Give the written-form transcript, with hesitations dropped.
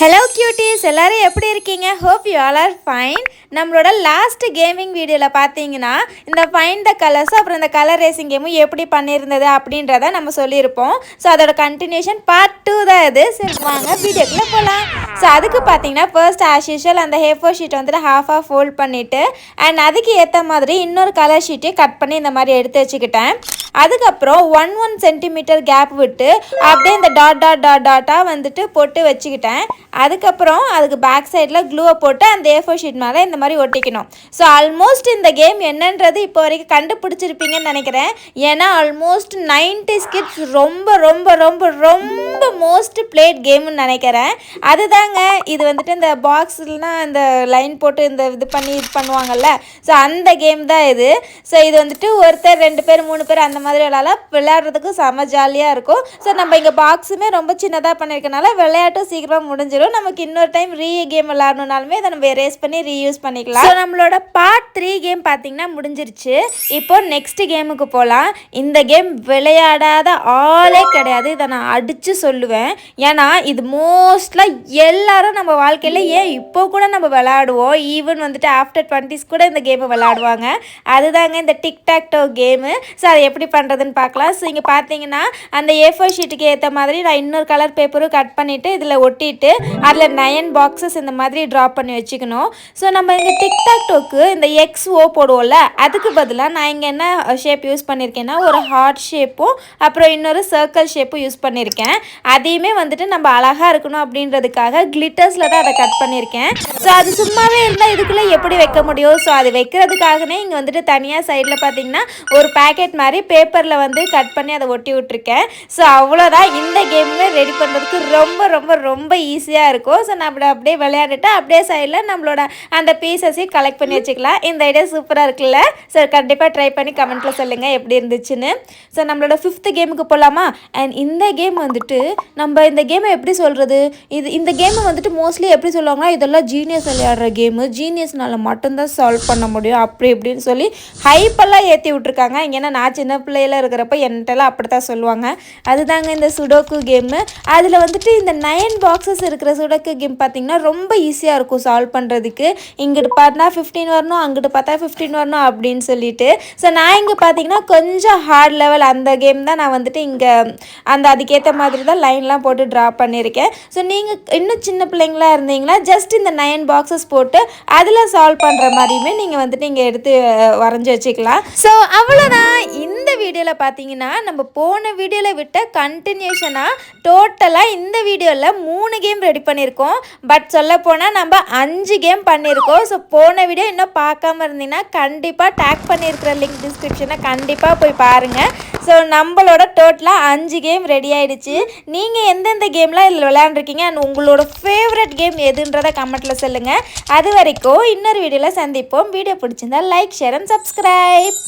Hello cuties, எல்லாரும் எப்படி இருக்கீங்க? Hope you all are fine. நம்மளோட லாஸ்ட் கேமிங் வீடியோவில் பார்த்தீங்கன்னா இந்த ஃபைண்ட் த கலர்ஸ் அப்புறம் இந்த கலர் ரேசிங் கேமும் எப்படி பண்ணியிருந்தது அப்படின்றத நம்ம சொல்லியிருப்போம். ஸோ அதோட கண்டினியூஷன் பார்ட் 2 தான் இது. சரி வாங்க வீடியோக்குள்ளே போகலாம். ஸோ அதுக்கு பார்த்தீங்கன்னா ஃபர்ஸ்ட் ஆஸ் யூஷுவல் அந்த ஹேஃபோர் ஷீட் வந்துட்டு ஹாஃபாக ஃபோல்ட் பண்ணிவிட்டு அண்ட் அதுக்கு ஏற்ற மாதிரி இன்னொரு கலர் ஷீட்டையும் கட் பண்ணி இந்த மாதிரி எடுத்து வச்சுக்கிட்டேன். அதுக்கப்புறம் 1 சென்டிமீட்டர் கேப் விட்டு அப்படியே இந்த டாட்டாக வந்துட்டு போட்டு வச்சுக்கிட்டேன். அதுக்கப்புறம் அதுக்கு பேக் சைடில் க்ளூவை போட்டு அந்த A4 ஷீட் மேலே இந்த மாதிரி ஒட்டிக்கணும். ஸோ ஆல்மோஸ்ட் இந்த கேம் என்னன்றது இப்போ வரைக்கும் கண்டுபிடிச்சிருப்பீங்கன்னு நினைக்கிறேன். ஏன்னா ஆல்மோஸ்ட் 90s கிட்ஸ் ரொம்ப ரொம்ப ரொம்ப ரொம்ப மோஸ்ட் பிளேட் கேம்னு நினைக்கிறேன். அதுதாங்க இது வந்துட்டு இந்த பாக்ஸ்லாம் இந்த லைன் போட்டு இந்த இது பண்ணுவாங்கல்ல, ஸோ அந்த கேம் தான் இது. ஸோ இது வந்துட்டு ஒருத்தர் 2 பேர் 3 பேர் அந்த மாதிரி விளையாடுறதுக்கு செம ஜாலியாக இருக்கும். ஸோ நம்ம இங்கே பாக்ஸுமே ரொம்ப சின்னதாக பண்ணியிருக்கனால விளையாட்டும் சீக்கிரமாக முடிஞ்சிடும். நமக்கு இன்னொரு டைம் கேம் விளையாடணுனாலுமே இதை நம்ம எரேஸ் பண்ணி ரீயூஸ் பண்ணிக்கலாம். ஸோ நம்மளோட பார்ட் 3 கேம் பார்த்தீங்கன்னா முடிஞ்சிருச்சு. இப்போ நெக்ஸ்ட் கேமுக்கு போகலாம். இந்த கேம் விளையாடாத ஆளே கிடையாது, இதை நான் அடித்து சொல்லுவேன். ஏன்னா இது மோஸ்ட்லாக எல்லாரும் நம்ம வாழ்க்கையில் ஏன் இப்போ கூட நம்ம விளையாடுவோம், ஈவன் வந்துட்டு ஆஃப்டர் 20s கூட இந்த கேமை விளையாடுவாங்க. அதுதாங்க இந்த டிக்டாக்டோ கேமு. ஸோ அதை எப்படி பண்ணுறதுன்னு பார்க்கலாம். ஸோ இங்கே பார்த்தீங்கன்னா அந்த A4 ஷீட்டுக்கு ஏற்ற மாதிரி நான் இன்னொரு கலர் பேப்பரும் கட் பண்ணிவிட்டு இதில் ஒட்டிட்டு அதில் 9 பாக்ஸஸ் இந்த மாதிரி ட்ராப் பண்ணி வச்சுக்கணும். ஸோ நம்ம இங்கே டிக்டாக்டோக்கு இந்த XO போடுவோம்ல, அதுக்கு பதிலாக நான் இங்கே என்ன ஷேப் யூஸ் பண்ணியிருக்கேன்னா ஒரு ஹார்ட் ஷேப்பும் அப்புறம் இன்னொரு சர்க்கிள் ஷேப்பும் யூஸ் பண்ணியிருக்கேன். அதையுமே வந்துட்டு நம்ம அழகாக இருக்கணும் அப்படின்றதுக்காக கிளிட்டர்ஸில் தான் அதை கட் பண்ணியிருக்கேன். ஸோ அது சும்மாவே இருந்தால் இதுக்குள்ளே எப்படி வைக்க முடியும்? ஸோ அது வைக்கிறதுக்காகவே இங்கே வந்துட்டு தனியாக சைடில் பார்த்தீங்கன்னா ஒரு பேக்கெட் மாதிரி பேப்பரில் வந்து கட் பண்ணி அதை ஒட்டி விட்டுருக்கேன். ஸோ அவ்வளோதான். இந்த கேமுமே ரெடி பண்ணுறதுக்கு ரொம்ப ரொம்ப ரொம்ப ஈஸியாக இருக்கும். ஸோ நம்ம அப்படியே விளையாண்டுட்டு அப்படியே சைடில் நம்மளோட அந்த பீசஸையும் கலெக்ட் பண்ணி வச்சுக்கலாம். இந்த ஐடியா சூப்பராக இருக்குல்ல? ஸோ கண்டிப்பாக ட்ரை பண்ணி கமெண்ட்டில் சொல்லுங்கள் எப்படி இருந்துச்சுன்னு. ஸோ நம்மளோட 5th கேமுக்கு போகலாமா? அண்ட் இந்த கேம் வந்துட்டு நம்ம இந்த கேமை எப்படி சொல்கிறது, இந்த கேமை வந்துட்டு மோஸ்ட்லி எப்படி சொல்லுவாங்கன்னா இதெல்லாம் ஜீனியஸ் விளையாடுற கேமு, ஜீனியஸ்னால மட்டும்தான் சால்வ் பண்ண முடியும் அப்படி இப்படின்னு சொல்லி ஹைப்பெல்லாம் ஏற்றி விட்ருக்காங்க. ஏன்னா நான் சின்ன பிள்ளையில இருக்கிறப்ப என்கிட்டலாம் அப்படி தான் சொல்லுவாங்க. அதுதாங்க இந்த சுடோக்கு கேமு. அதில் வந்துட்டு இந்த 9 பாக்ஸஸ் இருக்கிற சுடோக்கு கேம் பார்த்திங்கன்னா ரொம்ப ஈஸியாக இருக்கும் சால்வ் பண்ணுறதுக்கு. இங்கிட்டு பார்த்தா 15 வரணும், அங்கிட்டு பார்த்தா 15 வரணும் அப்படின்னு சொல்லிட்டு. ஸோ நான் இங்கே பார்த்தீங்கன்னா கொஞ்சம் ஹார்ட் லெவல் அந்த கேம் தான் நான் வந்துட்டு இங்கே அதுக்கேற்ற மாதிரி தான் லைன்லாம் போட்டு ட்ரா பண்ணியிருக்கேன். ஸோ நீங்கள் இன்னும் சின்ன பிள்ளைங்களா இருந்தீங்கன்னா ஜஸ்ட் இந்த 9 பாக்ஸஸ் போட்டு அதில் சால்வ் பண்ணுற மாதிரியுமே நீங்கள் வந்துட்டு இங்கே எடுத்து வரைஞ்சி வச்சுக்கலாம். ஸோ அவ்வளோதான். இந்த வீடியோவில் பார்த்தீங்கன்னா நம்ம போன வீடியோவில் விட்ட கண்டினியூஷனாக டோட்டலாக இந்த வீடியோவில் 3 கேம் ரெடி பண்ணியிருக்கோம். பட் சொல்ல போனால் நம்ம 5 கேம் பண்ணியிருக்கோம். ஸோ போன வீடியோ இன்னும் பார்க்காம இருந்தீங்கன்னா கண்டிப்பாக டேக் பண்ணியிருக்கிற லிங்க் டிஸ்கிரிப்ஷனை கண்டிப்பாக போய் பாருங்கள். ஸோ நம்மளோட டோட்டலாக 5 கேம் ரெடி ஆகிடுச்சு. நீங்கள் எந்தெந்த கேம்லாம் இதில் விளையாண்டுருக்கீங்க அண்ட் உங்களோட ஃபேவரட் கேம் எதுன்றதை கமெண்ட்டில் சொல்லுங்கள். அது வரைக்கும் இன்னொரு வீடியோவில் சந்திப்போம். வீடியோ பிடிச்சிருந்தா லைக், ஷேர் அண்ட் சப்ஸ்கிரைப்.